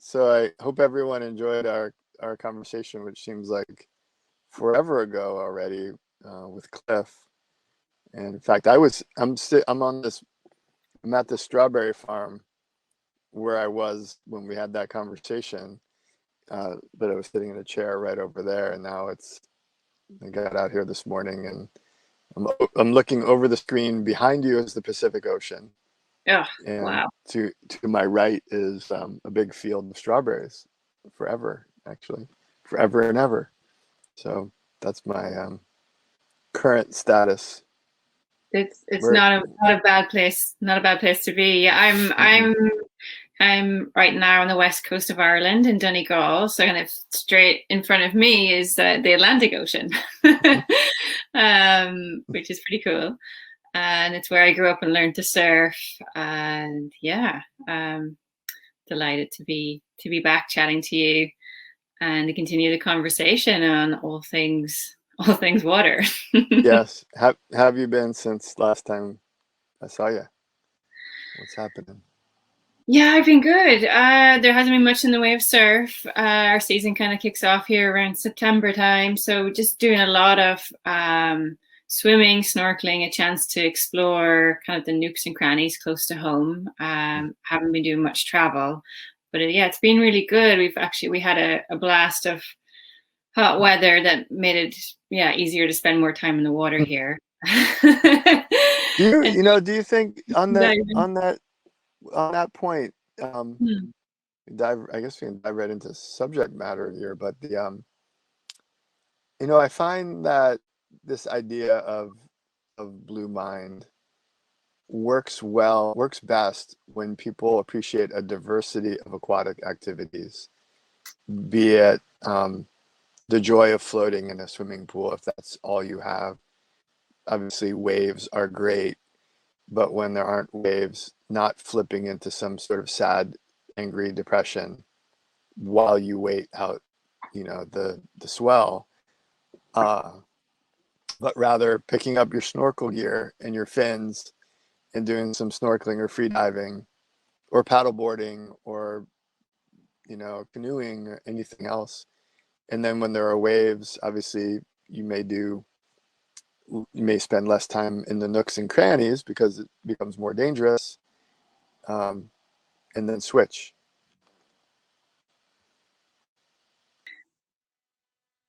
So I hope everyone enjoyed our conversation, which seems like forever ago already, with Cliff. And in fact, I'm at the strawberry farm where I was when we had that conversation. But I was sitting in a chair right over there, and now I got out here this morning, and I'm looking over the screen. Behind you is the Pacific Ocean, Oh, and wow. to my right is a big field of strawberries, forever actually, forever and ever. So that's my current status. It's Where not a bad place, not a bad place to be. Yeah, mm-mm. I'm right now on the west coast of Ireland in Donegal, so kind of straight in front of me is the Atlantic Ocean, which is pretty cool. And it's where I grew up and learned to surf. And yeah, delighted to be back chatting to you and to continue the conversation on all things water. Yes. Have you been since last time I saw you? What's happening? Yeah, I've been good. There hasn't been much in the way of surf. Our season kind of kicks off here around September time, so just doing a lot of swimming, snorkeling, a chance to explore kind of the nooks and crannies close to home. Haven't been doing much travel, but yeah, it's been really good. We had a blast of hot weather that made it easier to spend more time in the water here. And Do you think on diving. that point, um, Hmm. I guess we can dive right into subject matter here, but I find that this idea of blue mind works best when people appreciate a diversity of aquatic activities, be it the joy of floating in a swimming pool, if that's all you have. Obviously, waves are great, but when there aren't waves, not flipping into some sort of sad, angry depression while you wait out, the swell, uh, but rather picking up your snorkel gear and your fins and doing some snorkeling or free diving or paddleboarding or canoeing or anything else. And then when there are waves, obviously you may do you may spend less time in the nooks and crannies because it becomes more dangerous, um, and then switch.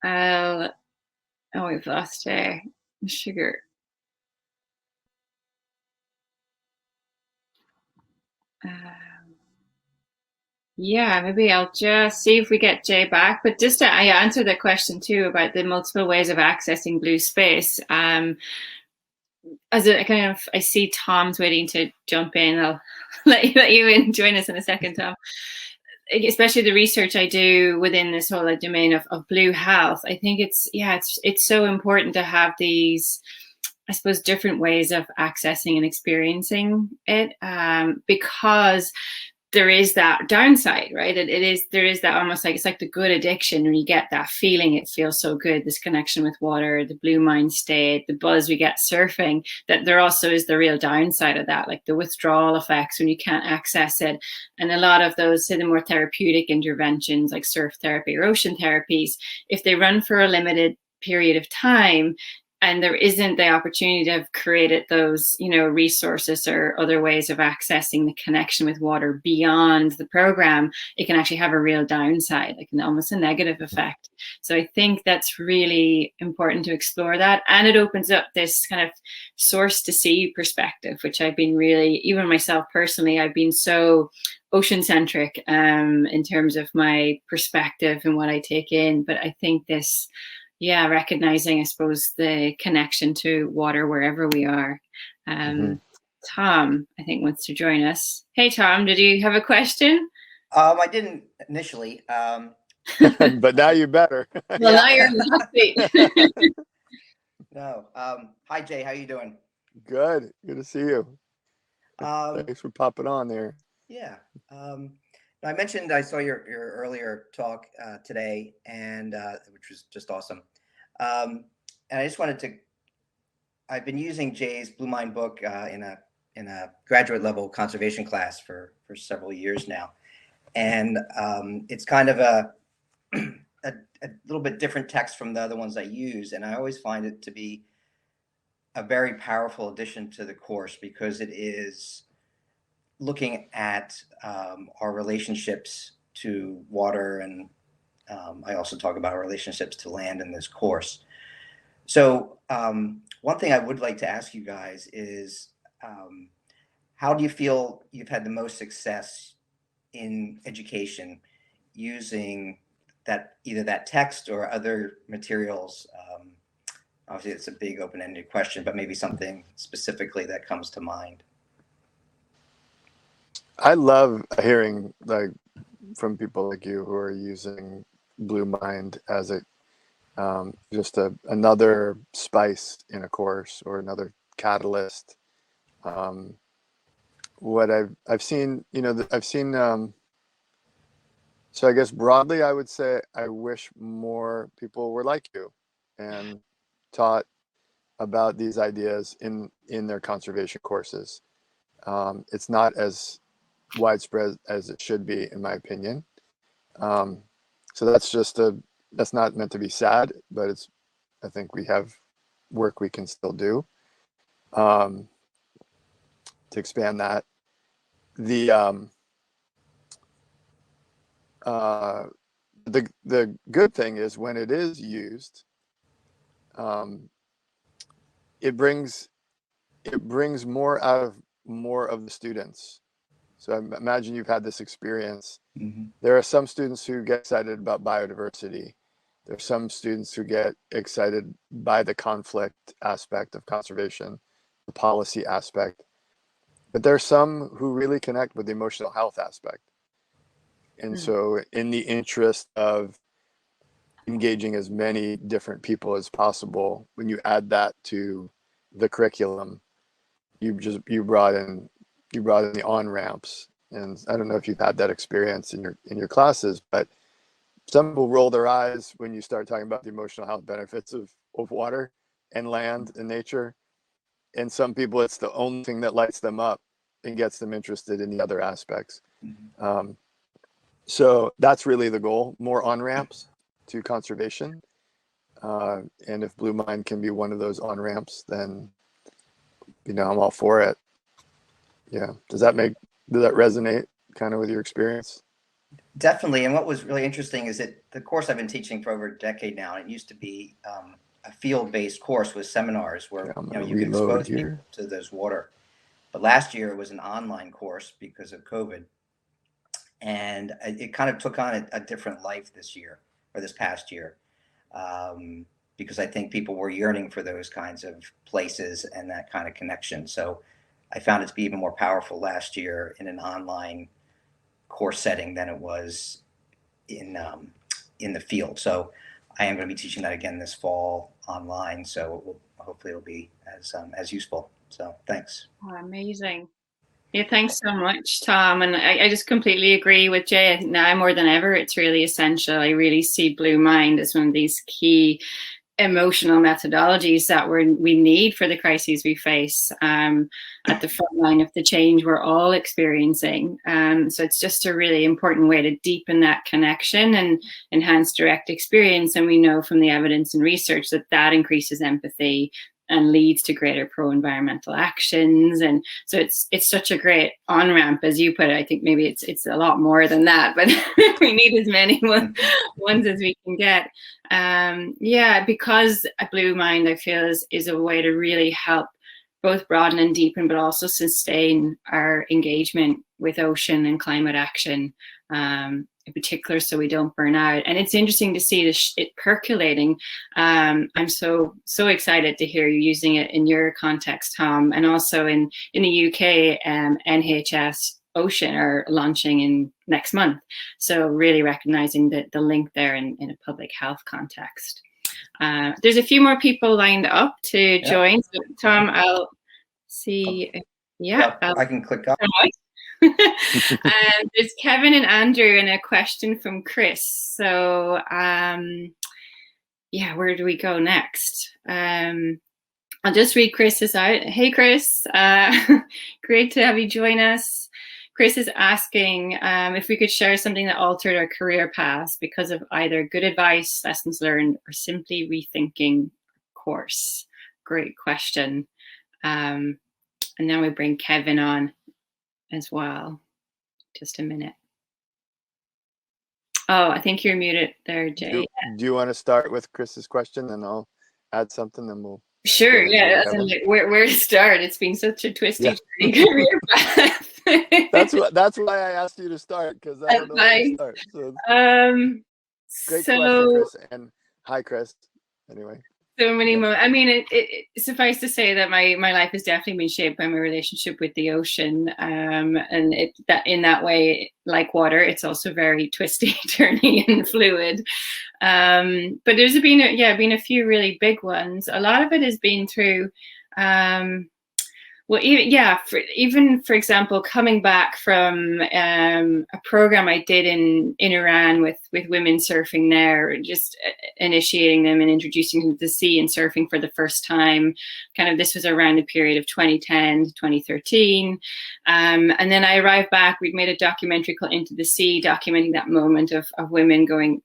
Uh, oh, we've lost sugar. Um, yeah, maybe I'll just see if we get Jay back. But just to I answer the question too about the multiple ways of accessing blue space. As a kind of, I see Tom's waiting to jump in. I'll let you in, join us in a second, Tom. Especially the research I do within this whole domain of blue health. I think it's so important to have these, I suppose, different ways of accessing and experiencing it, because there is that downside, right? There is that almost like, it's like the good addiction when you get that feeling, it feels so good, this connection with water, the blue mind state, the buzz we get surfing, that there also is the real downside of that, like the withdrawal effects when you can't access it. And a lot of those, say, the more therapeutic interventions like surf therapy or ocean therapies, if they run for a limited period of time, and there isn't the opportunity to have created those, resources or other ways of accessing the connection with water beyond the program, it can actually have a real downside, like almost a negative effect. So I think that's really important to explore that. And it opens up this kind of source to sea perspective, which I've been really, even myself personally, I've been so ocean centric in terms of my perspective and what I take in. But I think this, recognizing, I suppose, the connection to water wherever we are. Mm-hmm. Tom, I think, wants to join us. Hey, Tom, did you have a question? I didn't initially. But now you better. Well, Yeah. now you're in the hot seat. No. Hi, Jay. How you doing? Good to see you. Um, Thanks for popping on there. yeah. I mentioned I saw your earlier talk today, and which was just awesome. And I just wanted to. I've been using Jay's Blue Mind book in a graduate level conservation class for several years now, And it's kind of a little bit different text from the other ones I use. And I always find it to be a very powerful addition to the course because it is looking at our relationships to water, and I also talk about our relationships to land in this course. So one thing I would like to ask you guys is, how do you feel you've had the most success in education using that, either that text or other materials? Obviously, it's a big open-ended question, but maybe something specifically that comes to mind. I love hearing like from people like you who are using Blue Mind as a just another spice in a course or another catalyst. What I've seen, you know, I've seen. So I guess broadly, I would say I wish more people were like you and taught about these ideas in their conservation courses. It's not as widespread as it should be, in my opinion. So that's not meant to be sad, but I think we have work we can still do to expand that. The good thing is when it is used, it brings more out of more of the students. So I imagine you've had this experience. Mm-hmm. There are some students who get excited about biodiversity. There are some students who get excited by the conflict aspect of conservation, the policy aspect. But there are some who really connect with the emotional health aspect. And so in the interest of engaging as many different people as possible, when you add that to the curriculum, you brought in the on-ramps. And I don't know if you've had that experience in your classes, but some people roll their eyes when you start talking about the emotional health benefits of water and land and nature. And some people, it's the only thing that lights them up and gets them interested in the other aspects. Mm-hmm. So that's really the goal, more on-ramps to conservation. And if Blue Mind can be one of those on-ramps, then, you know, I'm all for it. Yeah. Does that resonate kind of with your experience? Definitely. And what was really interesting is that the course I've been teaching for over a decade now, and it used to be a field-based course with seminars where you could expose people to those water. But last year it was an online course because of COVID. And it kind of took on a different life this year, or this past year, because I think people were yearning for those kinds of places and that kind of connection. So I found it to be even more powerful last year in an online course setting than it was in the field. So I am going to be teaching that again this fall online. So hopefully it'll be as useful. So thanks. Oh, amazing. Yeah, thanks so much, Tom. And I just completely agree with Jay. I think now more than ever, it's really essential. I really see Blue Mind as one of these key emotional methodologies that we need for the crises we face at the front line of the change we're all experiencing. So it's just a really important way to deepen that connection and enhance direct experience. And we know from the evidence and research that increases empathy and leads to greater pro-environmental actions. And so it's such a great on-ramp, as you put it. I think maybe it's a lot more than that, but we need as many ones as we can get. Yeah, because a Blue Mind, I feel, is a way to really help both broaden and deepen, but also sustain our engagement with ocean and climate action, in particular, so we don't burn out. And it's interesting to see it percolating. I'm so excited to hear you using it in your context, Tom, and also in the UK, NHS Ocean are launching in next month. So really recognizing the link there in a public health context. There's a few more people lined up to join. So, Tom, I'll see. I can click up. There's Kevin and Andrew and a question from Chris. So yeah, where do we go next? I'll just read Chris's out. Hey, Chris. Great to have you join us. Chris is asking if we could share something that altered our career paths because of either good advice, lessons learned, or simply rethinking course. Great question. And then we bring Kevin on as well. Just a minute. Oh, I think you're muted there, Jay. Do you want to start with Chris's question, and I'll add something, then we'll. Sure, yeah. Like, where to start? It's been such a twisty career path. That's why I asked you to start, because I don't know where to start. So, great question, Chris, and hi, Chris. Anyway. So many I mean, it suffice to say that my life has definitely been shaped by my relationship with the ocean, and that in that way, like water, it's also very twisty, turny, and fluid. But there's been a few really big ones. A lot of it has been through. Well, even for example, coming back from a program I did in Iran with women surfing there, just initiating them and introducing them to the sea and surfing for the first time. Kind of, this was around the period of 2010 to 2013. And then I arrived back. We'd made a documentary called Into the Sea, documenting that moment of women going,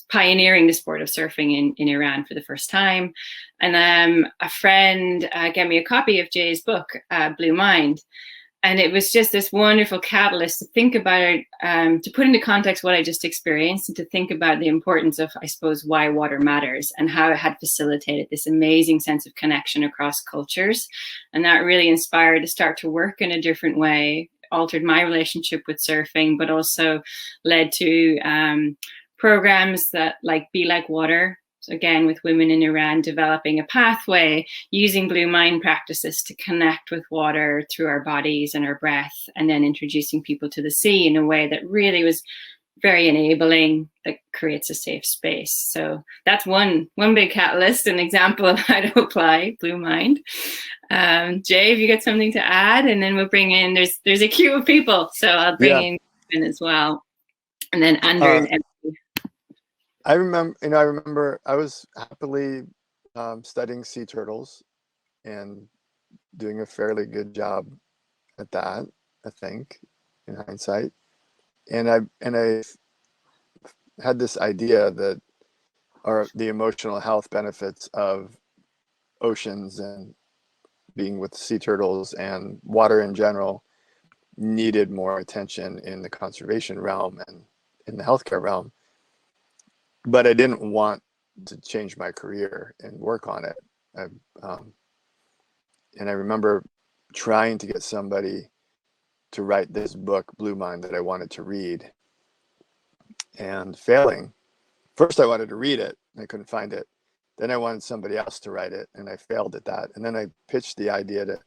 pioneering the sport of surfing in Iran for the first time. And a friend gave me a copy of Jay's book, Blue Mind. And it was just this wonderful catalyst to think about it, to put into context what I just experienced, and to think about the importance of, I suppose, why water matters and how it had facilitated this amazing sense of connection across cultures. And that really inspired to start to work in a different way, altered my relationship with surfing, but also led to programs that like Be Like Water. So again, with women in Iran, developing a pathway using Blue Mind practices to connect with water through our bodies and our breath, and then introducing people to the sea in a way that really was very enabling, that creates a safe space. So that's one big catalyst, an example of how to apply Blue Mind. Jay, have you got something to add? And then we'll bring in, there's a queue of people, so I'll bring in as well. And then Andrew and I remember I was happily studying sea turtles and doing a fairly good job at that, I think, in hindsight. And I had this idea that the emotional health benefits of oceans and being with sea turtles and water in general needed more attention in the conservation realm and in the healthcare realm. But I didn't want to change my career and work on it. And I remember trying to get somebody to write this book, Blue Mind, that I wanted to read, and failing. First, I wanted to read it, and I couldn't find it. Then I wanted somebody else to write it, and I failed at that. And then I pitched the idea to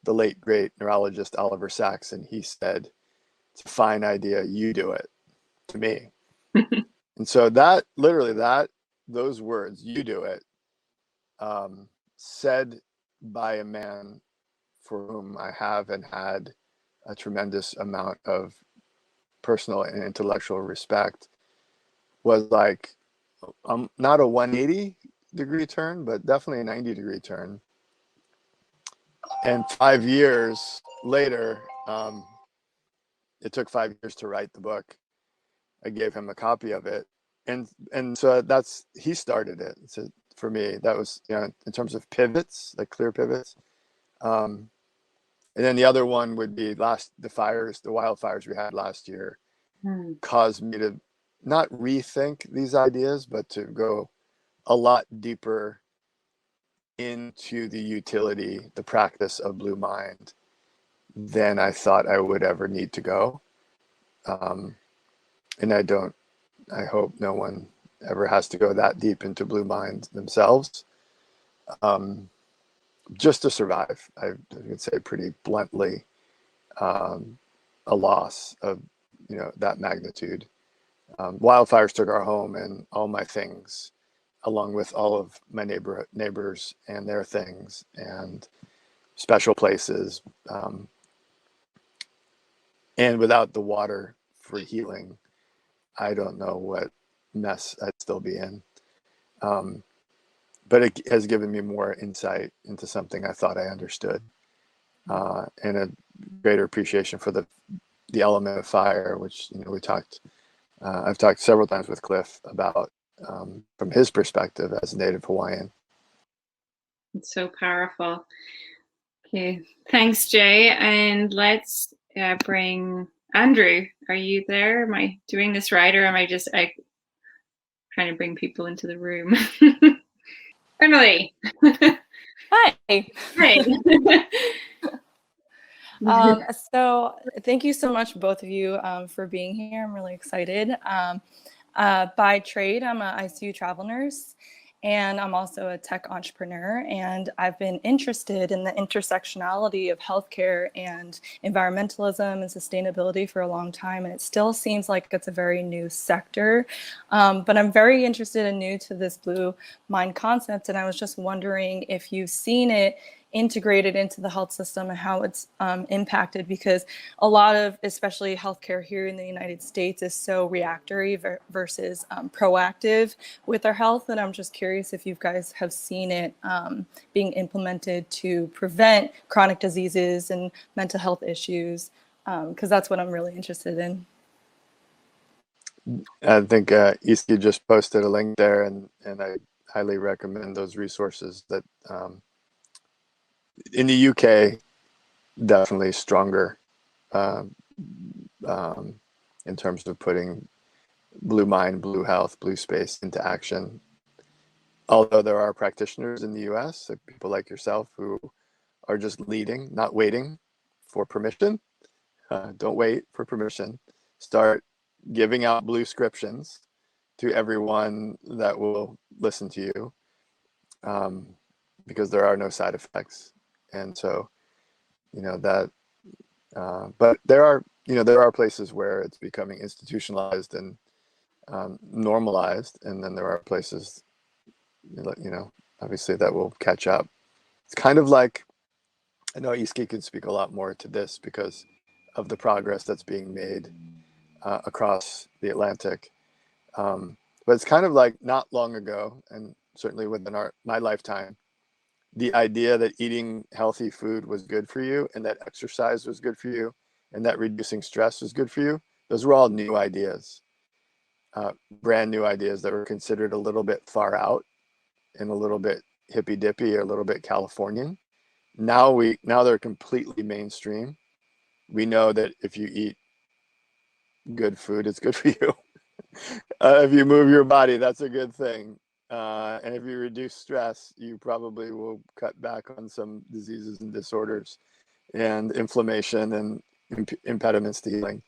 the late, great neurologist Oliver Sacks, and he said, "It's a fine idea, you do it," to me. And so that, literally those words, "you do it," said by a man for whom I have and had a tremendous amount of personal and intellectual respect, was like not a 180-degree turn, but definitely a 90-degree turn. And 5 years later, it took 5 years to write the book. I gave him a copy of it, and so he started it. So for me, that was, in terms of pivots, like clear pivots. And then the other one would be the wildfires we had last year caused me to not rethink these ideas, but to go a lot deeper into the utility, the practice of Blue Mind than I thought I would ever need to go. And I hope no one ever has to go that deep into Blue Mind themselves, just to survive. I would say pretty bluntly, a loss of, that magnitude. Wildfires took our home and all my things, along with all of my neighbors and their things and special places. And without the water for healing, I don't know what mess I'd still be in. But it has given me more insight into something I thought I understood, and a greater appreciation for the element of fire, which, you know, I've talked several times with Cliff about from his perspective as a native Hawaiian. It's so powerful. Okay, thanks, Jay. And let's bring Andrew. Are you there? Am I doing this right, or am I just trying to bring people into the room? Emily. Hi. Hi. So thank you so much, both of you, for being here. I'm really excited. By trade, I'm an ICU travel nurse, and I'm also a tech entrepreneur. And I've been interested in the intersectionality of healthcare and environmentalism and sustainability for a long time. And it still seems like it's a very new sector. But I'm very interested and new to this blue mind concept. And I was just wondering if you've seen it integrated into the health system and how it's impacted, because a lot of, especially healthcare here in the United States, is so reactory versus proactive with our health. And I'm just curious if you guys have seen it being implemented to prevent chronic diseases and mental health issues, because that's what I'm really interested in. I think Easkey just posted a link there, and I highly recommend those resources that in the UK, definitely stronger in terms of putting blue mind, blue health, blue space into action. Although there are practitioners in the US, like people like yourself, who are just leading, not waiting for permission. Don't wait for permission. Start giving out blue scriptions to everyone that will listen to you, because there are no side effects. And so, you know, that, but there are places where it's becoming institutionalized and normalized. And then there are places, you know, obviously that will catch up. It's kind of like, I know Easkey can speak a lot more to this because of the progress that's being made across the Atlantic. But it's kind of like not long ago, and certainly within my lifetime, the idea that eating healthy food was good for you, and that exercise was good for you, and that reducing stress was good for you, those were all new ideas, brand new ideas that were considered a little bit far out and a little bit hippy dippy or a little bit Californian. Now they're completely mainstream. We know that if you eat good food, it's good for you. If you move your body, that's a good thing. And if you reduce stress, you probably will cut back on some diseases and disorders and inflammation and impediments to healing.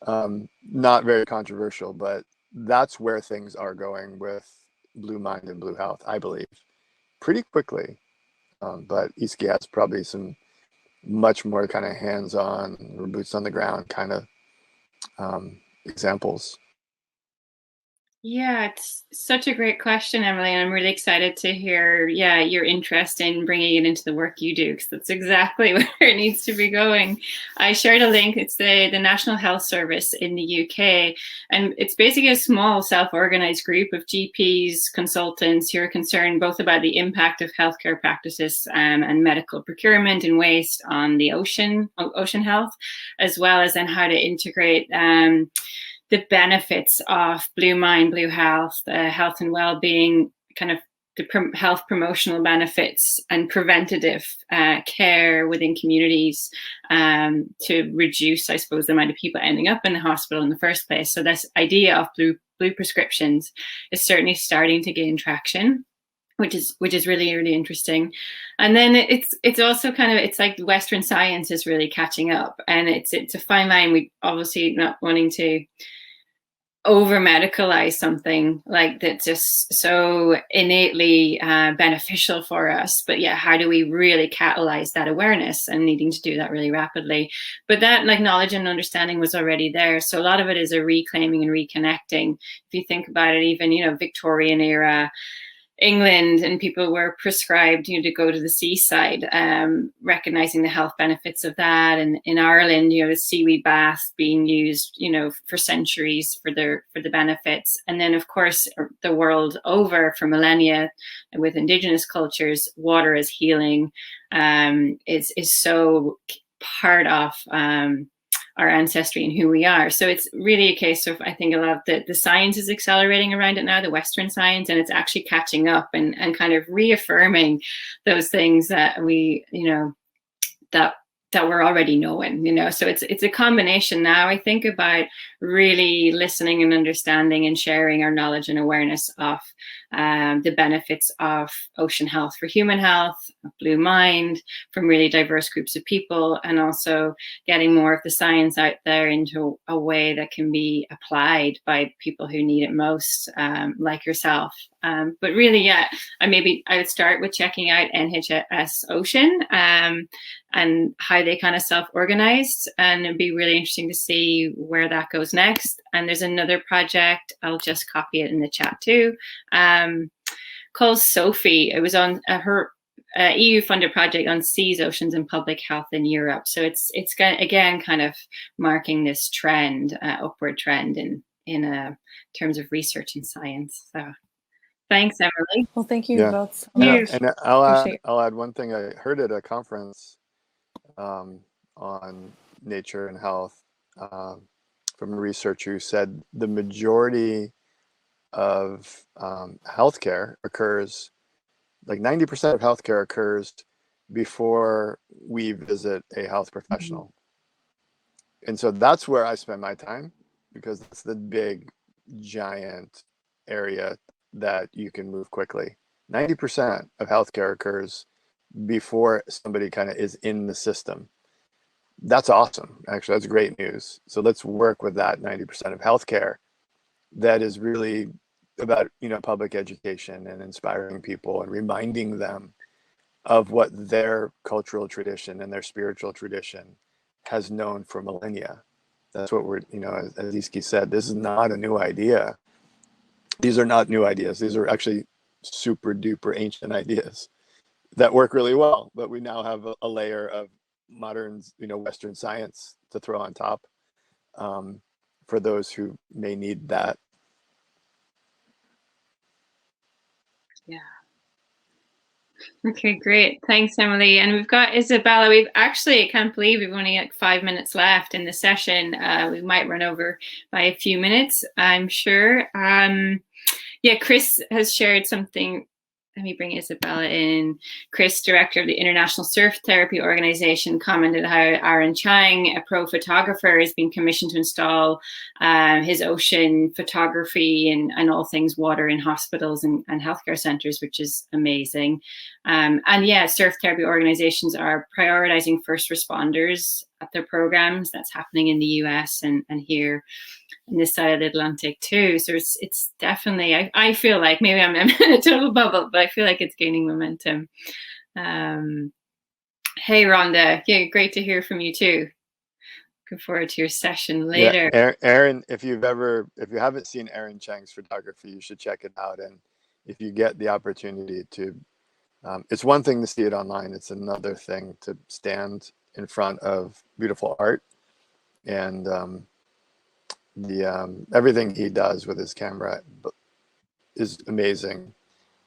Not very controversial, but that's where things are going with blue mind and blue health, I believe, pretty quickly. But Easkey has probably some much more kind of hands-on or boots on the ground kind of examples. Yeah, it's such a great question, Emily, and I'm really excited to hear, your interest in bringing it into the work you do, because that's exactly where it needs to be going. I shared a link. It's the National Health Service in the UK, and it's basically a small self-organized group of GPs, consultants who are concerned both about the impact of healthcare practices and medical procurement and waste on the ocean health, as well as then how to integrate the benefits of blue mind, blue health, health and well-being, kind of the health promotional benefits and preventative care within communities to reduce, I suppose, the amount of people ending up in the hospital in the first place. So this idea of blue prescriptions is certainly starting to gain traction, which is really, really interesting. And then it's also kind of, it's like Western science is really catching up, and it's a fine line. We obviously not wanting to over medicalize something like that's just so innately beneficial for us, but how do we really catalyze that awareness, and needing to do that really rapidly. But that knowledge and understanding was already there, so a lot of it is a reclaiming and reconnecting. If you think about it, even Victorian era England, and people were prescribed to go to the seaside, recognizing the health benefits of that. And in Ireland, the seaweed bath being used for centuries for the benefits. And then of course the world over for millennia, with indigenous cultures, water as healing is so part of our ancestry and who we are. So it's really a case of, I think a lot of the science is accelerating around it now, the Western science, and it's actually catching up and kind of reaffirming those things that we, that we're already knowing, so it's a combination now, I think, about really listening and understanding and sharing our knowledge and awareness of the benefits of ocean health for human health, of Blue Mind, from really diverse groups of people, and also getting more of the science out there into a way that can be applied by people who need it most, like yourself. But really, yeah, I would start with checking out NHS Ocean and how they kind of self-organized, and it'd be really interesting to see where that goes next. And there's another project, I'll just copy it in the chat too, called Sophie. It was on her EU-funded project on seas, oceans, and public health in Europe. So it's again kind of marking this trend, upward trend in terms of research and science. So thanks, Emily. Well, thank you Yeah. both so And, much. and I'll add one thing I heard at a conference on nature and health from a researcher who said the majority of healthcare occurs, like 90% of healthcare occurs before we visit a health professional. Mm-hmm. And so that's where I spend my time, because that's the big, giant area that you can move quickly. 90% of healthcare occurs before somebody kind of is in the system. That's awesome. Actually, that's great news. So let's work with that 90% of healthcare that is really about, public education and inspiring people and reminding them of what their cultural tradition and their spiritual tradition has known for millennia. That's what we're, as Easkey said, this is not a new idea. These are not new ideas. These are actually super duper ancient ideas that work really well, but we now have a layer of modern, Western science to throw on top for those who may need that. Yeah. Okay, great. Thanks, Emily. And we've got Isabella. I can't believe we've only like 5 minutes left in the session. We might run over by a few minutes, I'm sure. Chris has shared something. Let me bring Isabella in. Chris, director of the International Surf Therapy Organization, commented how Aaron Chang, a pro photographer, has been commissioned to install his ocean photography and all things water in hospitals and healthcare centers, which is amazing. Surf therapy organizations are prioritizing first responders at their programs. That's happening in the US and here in this side of the Atlantic too. So it's definitely, I feel like maybe I'm in a total bubble, but I feel like it's gaining momentum. Hey, Rhonda, yeah, great to hear from you too. Looking forward to your session later. Yeah, Aaron, if you haven't seen Aaron Chang's photography, you should check it out. And if you get the opportunity to, it's one thing to see it online. It's another thing to stand in front of beautiful art. And everything he does with his camera is amazing.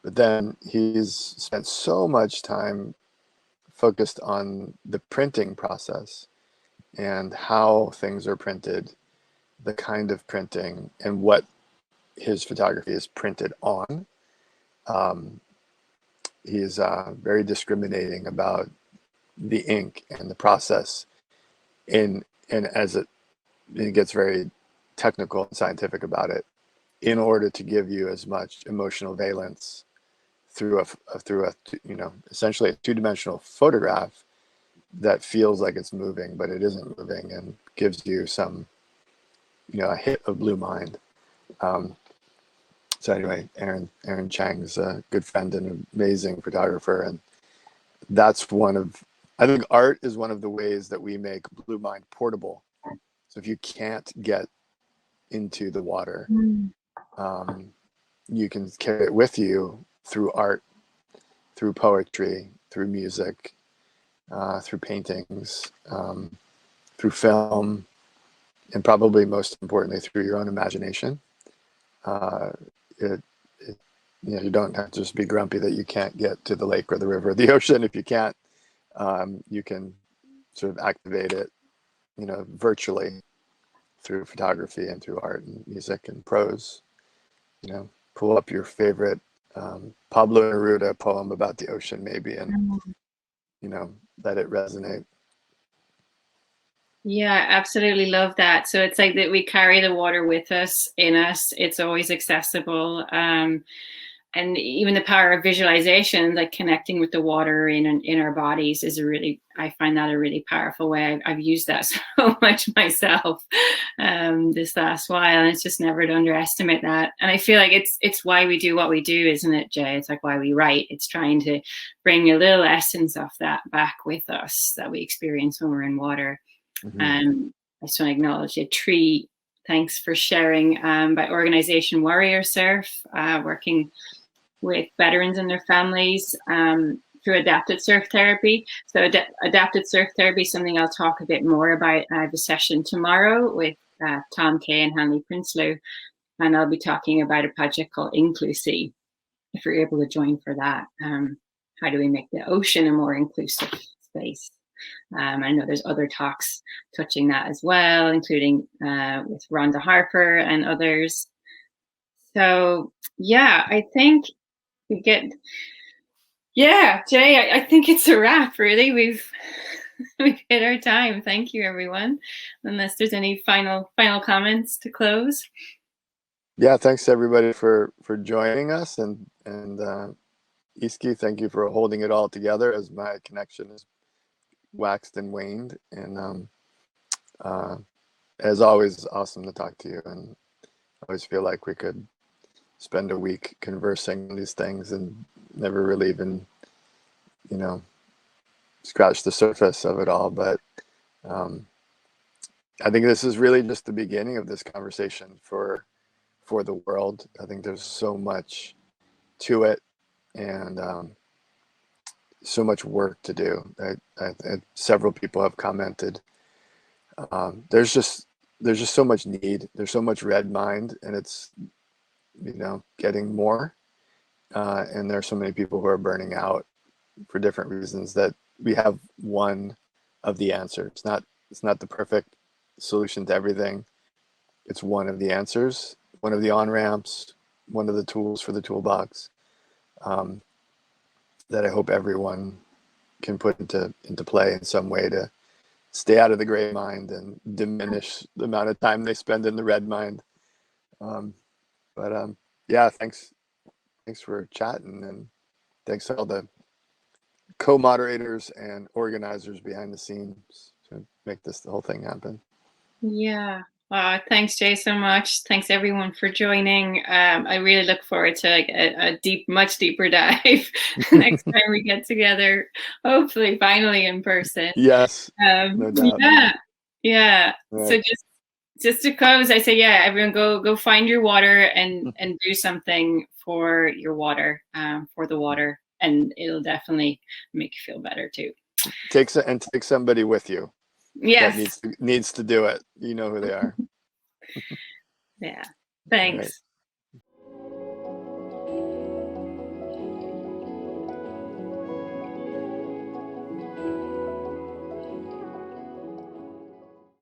But then he's spent so much time focused on the printing process and how things are printed, the kind of printing, and what his photography is printed on. He's very discriminating about the ink and the process, and as it gets very technical and scientific about it, in order to give you as much emotional valence through a essentially a two-dimensional photograph that feels like it's moving, but it isn't moving, and gives you some, a hit of Blue Mind. So anyway, Aaron Chang's a good friend and an amazing photographer, and that's I think art is one of the ways that we make Blue Mind portable. So if you can't get into the water, you can carry it with you through art, through poetry, through music, through paintings, through film, and probably most importantly through your own imagination. You don't have to just be grumpy that you can't get to the lake or the river or the ocean. If you can't, you can sort of activate it, you know, virtually through photography and through art and music and prose. You know, pull up your favorite Pablo Neruda poem about the ocean, maybe, and you know, let it resonate. Yeah, absolutely love that. So it's like that we carry the water with us, in us. It's always accessible. And even the power of visualization, like connecting with the water in our bodies, is I find that a really powerful way. I've used that so much myself this last while, and it's just never to underestimate that. And I feel like it's why we do what we do, isn't it, Jay? It's like why we write. It's trying to bring a little essence of that back with us that we experience when we're in water. I just want to acknowledge a tree. Thanks for sharing by organization Warrior Surf, working with veterans and their families through adapted surf therapy. So adapted surf therapy is something I'll talk a bit more about. I have a session tomorrow with Tom Kay and Hanley Prinsloo, and I'll be talking about a project called INCLUSEA, if you're able to join for that. How do we make the ocean a more inclusive space? I know there's other talks touching that as well, including with Rhonda Harper and others. So yeah, I think we get, Jay, I think it's a wrap, really. We've hit our time. Thank you, everyone. Unless there's any final comments to close. Yeah, thanks everybody for joining us, and Easkey, thank you for holding it all together as my connection is waxed and waned. And as always, awesome to talk to you, and I always feel like we could spend a week conversing on these things and never really even, you know, scratch the surface of it all. But I think this is really just the beginning of this conversation for the world. I think there's so much to it, and so much work to do. Several people have commented. There's just so much need. There's so much red mind, and it's, you know, getting more. And there are so many people who are burning out for different reasons, that we have one of the answers. It's not the perfect solution to everything. It's one of the answers, one of the on-ramps, one of the tools for the toolbox, that I hope everyone can put into play in some way to stay out of the gray mind and diminish the amount of time they spend in the red mind. Yeah, thanks for chatting, and thanks to all the co-moderators and organizers behind the scenes to make the whole thing happen. Yeah. Thanks, Jay, so much. Thanks, everyone, for joining. I really look forward to a much deeper dive next time we get together, hopefully, finally in person. Yes, no doubt. Yeah. Right. So just to close, I say, yeah, everyone go find your water and do something for your water, for the water, and it'll definitely make you feel better too. Take somebody with you. Yes. That needs to do it. You know who they are. Yeah. Thanks.